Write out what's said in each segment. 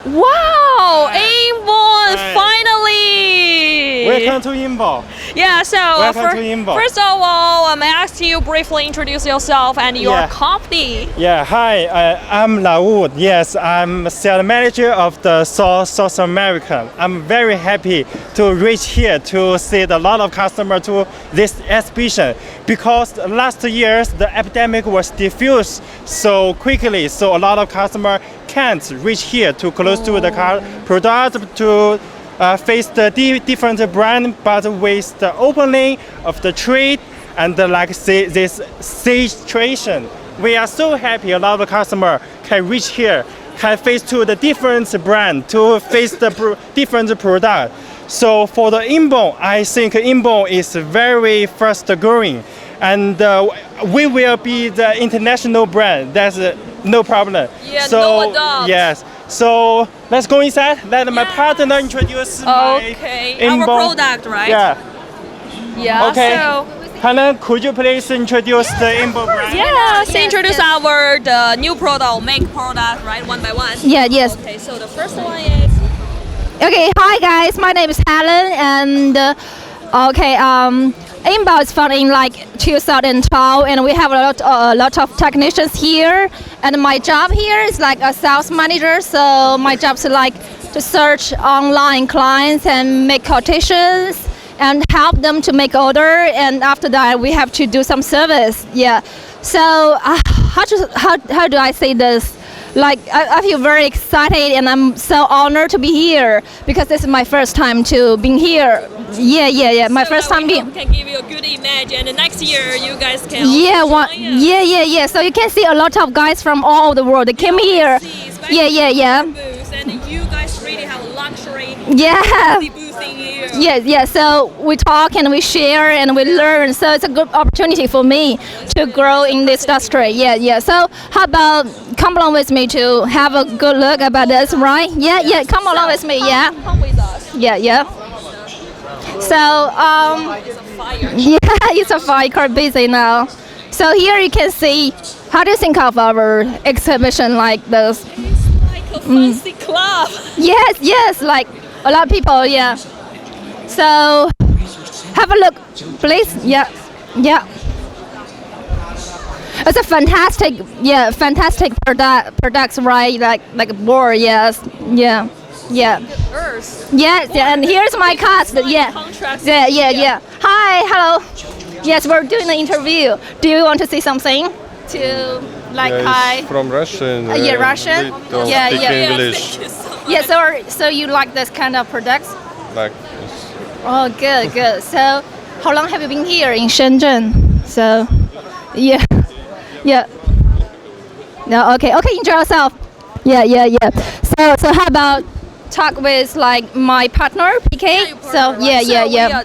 Wow, Enbon, finally! Welcome to Enbon. Yeah, so Welcome to Enbon. first of all, I'm asking you briefly introduce yourself and your Yeah. company. Yeah, hi, I'm 𝐌𝐚𝐢𝐥. Yes, I'm sales manager of the South America. I'm very happy to reach here to see a lot of customers to this exhibition because last year the epidemic was diffused so quickly, so a lot of customers can't reach here to close to the product to face the different brand, but with the opening of the trade and this situation, we are so happy a lot of customers can reach here, can face to the different brand, to face the different product. So for the Enbon, I think Enbon is very fast growing, and we will be the international brand. That's no problem. Yeah, so, no doubt. Yes. So let's go inside. Let my partner introduce my Our Enbon. product, right? Yeah. Yeah. Okay. So Helen, could you please introduce the Enbon brand? yes, introduce the new product, make product, right, one by one. Yes. Okay, so the first one is. Okay, hi guys, my name is Helen, and Enbon is founded in like 2012, and we have a lot of technicians here. And my job here is like a sales manager, so my job is like to search online clients and make quotations and help them to make order. And after that, we have to do some service. Yeah. So how do I say this? Like I feel very excited and I'm so honored to be here because this is my first time to being here. Yeah. My So first that time we being. can give you a good image, and next year you guys can. Yeah, also join us. yeah. So you can see a lot of guys from all over the world. They came here. Yeah. Booths, and you guys really have a luxury Yeah. booth in here. Yeah. So we talk and we share and we learn. So it's a good opportunity for me to grow in this industry. Yeah. So how about come along with me to have a good look about this, right? Yeah. Come along with me. Yeah. Come with us. Yeah. So It's a fire. yeah, it's a fire quite busy now. So here you can see. How do you think of our exhibition like this? It's like a fancy club. Yes, like a lot of people, yeah. So have a look, please. Yeah. It's a fantastic products, right? Like a board, yes, yeah. Earth. Yes, and here's my cast. Yeah. Hi, hello. Yes, we're doing the interview. Do you want to say something? To like hi. From Russian. Russian? We don't Yeah, speak yeah. English. Thank you so much. Yeah, so you like this kind of products? Like Oh, good. So, how long have you been here in Shenzhen? So, yeah. No, okay. Enjoy yourself. Yeah. So how about talk with like my partner PK? So yeah.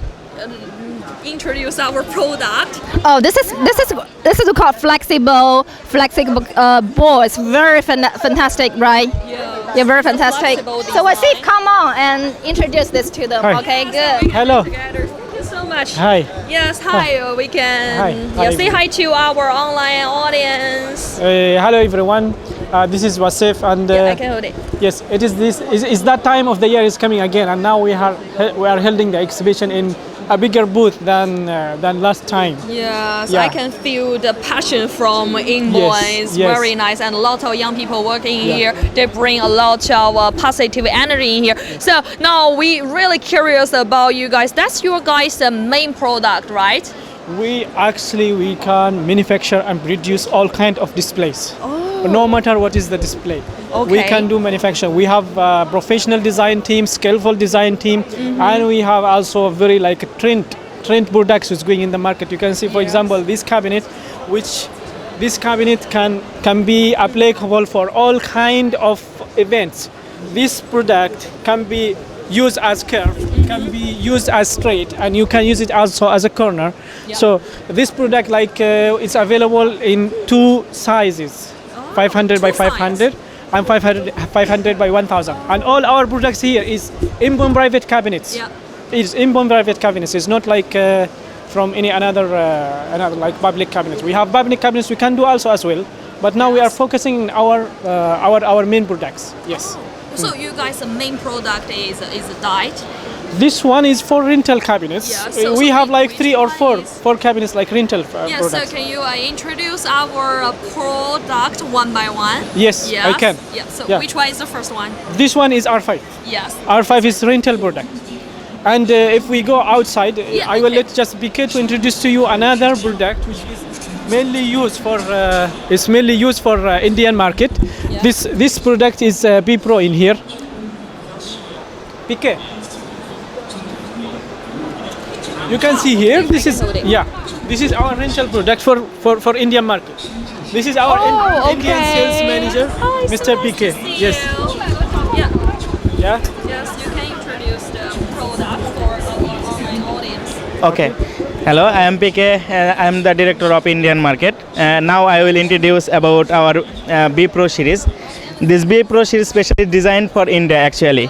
Introduce our product. Oh, this is called flexible ball. It's very fantastic, right? Yeah, very fantastic. Flexible So let's see, design. come on and introduce this to them. Hi. Okay, So good. we can Hello. together. Thank you so much. Hi. Yes, hi. We can Hi. say hi to our online audience. Hello everyone, this is Wasif, and I can hold it. yes, it is this is that time of the year is coming again, and now we are holding the exhibition in a bigger booth than last time. Yes, Yeah. I can feel the passion from Enbon. It's yes. very nice, and a lot of young people working Yeah. here. They bring a lot of positive energy in here. So now we really curious about you guys. That's your guys' main product, right? We can manufacture and produce all kind of displays. No matter what is the display, we Okay. can do manufacture. We have a professional design team, skillful design team, and we have also a very like trend products is going in the market. You can see, for example, this cabinet, can be applicable for all kind of events. This product can be used as curve, can be used as straight, and you can use it also as a corner. So this product it's available in two sizes, 500 by two 500 and 500 by 1000. And all our products here is Enbon private cabinets. Yeah. It's Enbon private cabinets. It's not like from any another like public cabinets. We have public cabinets we can do also as well, But now we are focusing on our main products. Yes. So you guys' main product is a diet. This one is for rental cabinets. Yeah, so we have like which 3 or one 4 is- cabinets like rental Yeah, products. so can you introduce our product one by one? Yes, I can. Yeah, so Yeah. which one is the first one? This one is R5. Yes. R5 is rental product. And if we go outside, Yeah, I will okay. let just BK to introduce to you another product which is mainly used for Indian market. Yeah. This product is B Pro in here. BK. You can see here. This is This is our rental product for Indian market. This is our Indian sales manager, Oh, it's Mr. so nice BK. to see Yes. you. Yeah. Yeah. Yes, you can introduce the product for our online audience. Okay. Hello, I am PK. I am the director of Indian market. Now I will introduce about our B Pro series. This B Pro series specially designed for India actually.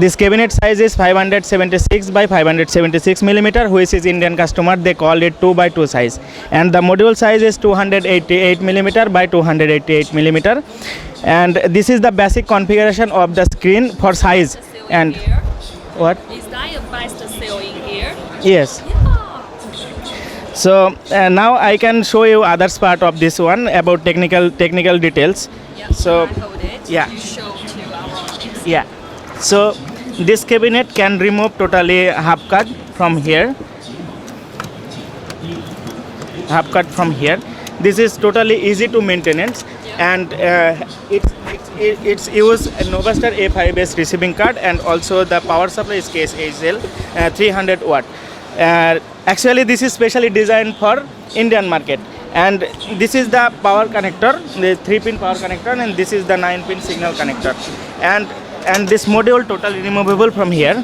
This cabinet size is 576 by 576 millimeter, which is Indian customer. They call it 2 by 2 size. And the module size is 288 millimeter by 288 millimeter. And this is the basic configuration of the screen for size. And Here. what? Is that your best sale in here? Yes. So now I can show you others part of this one about technical details. Yeah. So, I hold it. yeah. You show to our audience. Yeah. So this cabinet can remove totally half cut from here. Half cut from here. This is totally easy to maintenance, and it's use a Novastar A5S receiving card, and also the power supply is 𝐀𝐥𝐢𝐥 300 watt. Actually, this is specially designed for Indian market, and this is the power connector, the 3-pin power connector, and this is the 9-pin signal connector, and this module totally removable from here.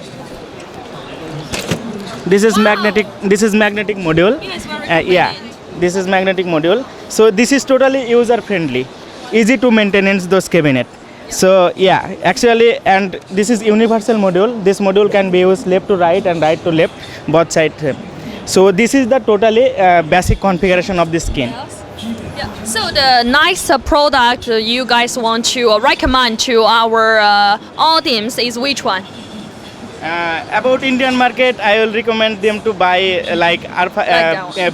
This is magnetic. This is magnetic module. Yeah, it's very Yeah, convenient. this is magnetic module. So this is totally user friendly, easy to maintenance those cabinet. So yeah, actually, and this is universal module. This module can be used left to right and right to left, both sides. So this is the totally basic configuration of the skin. Yes. Yeah. So the nice product you guys want to recommend to our audience is which one? About Indian market, I will recommend them to buy like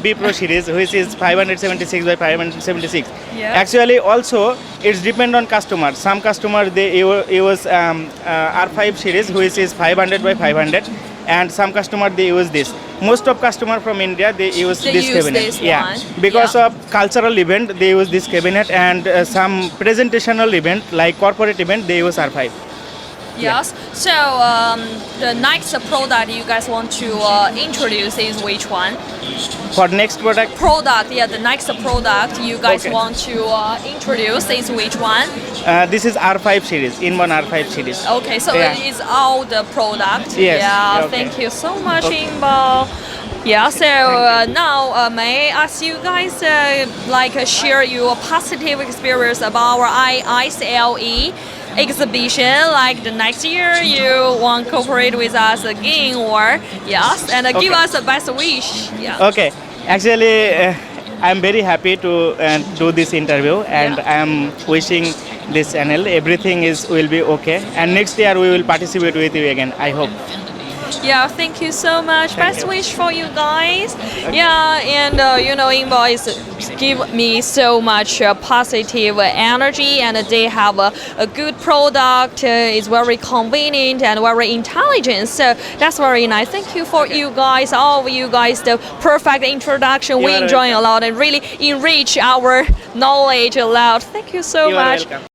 B Pro series, which is 576 by 576. Yeah. Actually, also it's depend on customer. Some customer they use R5 series, which is 500 by 500, and some customer they use this. Most of customer from India they use They this use cabinet. this Yeah, one. because Yeah. of cultural event they use this cabinet, and some presentational event like corporate event they use R5. Yes. So the next product you guys want to introduce is which one? For next product, Product. Yeah. The next product you guys Okay. want to introduce is which one? this is R5 series, Enbon R5 series. Okay. So Yeah. it is all the product. Yes, Yeah. okay. Thank you so much, Okay. Enbon. Yeah. So now may I ask you guys share your positive experience about our 𝐚𝐤𝐢𝐥 exhibition, like the next year you want to cooperate with us again, or yes, and give Okay. us a best wish. Yeah. Okay, actually, I'm very happy to do this interview, and Yeah. I'm wishing this channel everything will be okay. And next year we will participate with you again. I hope. Yeah, thank you so much. Thank Best you. wish for you guys. Yeah, and Enbon give me so much positive energy, and they have a good product. It's very convenient and very intelligent. So that's very nice. Thank you for you guys, all of you guys, the perfect introduction. We You are enjoy a welcome. lot and really enrich our knowledge a lot. Thank you so You are much. welcome.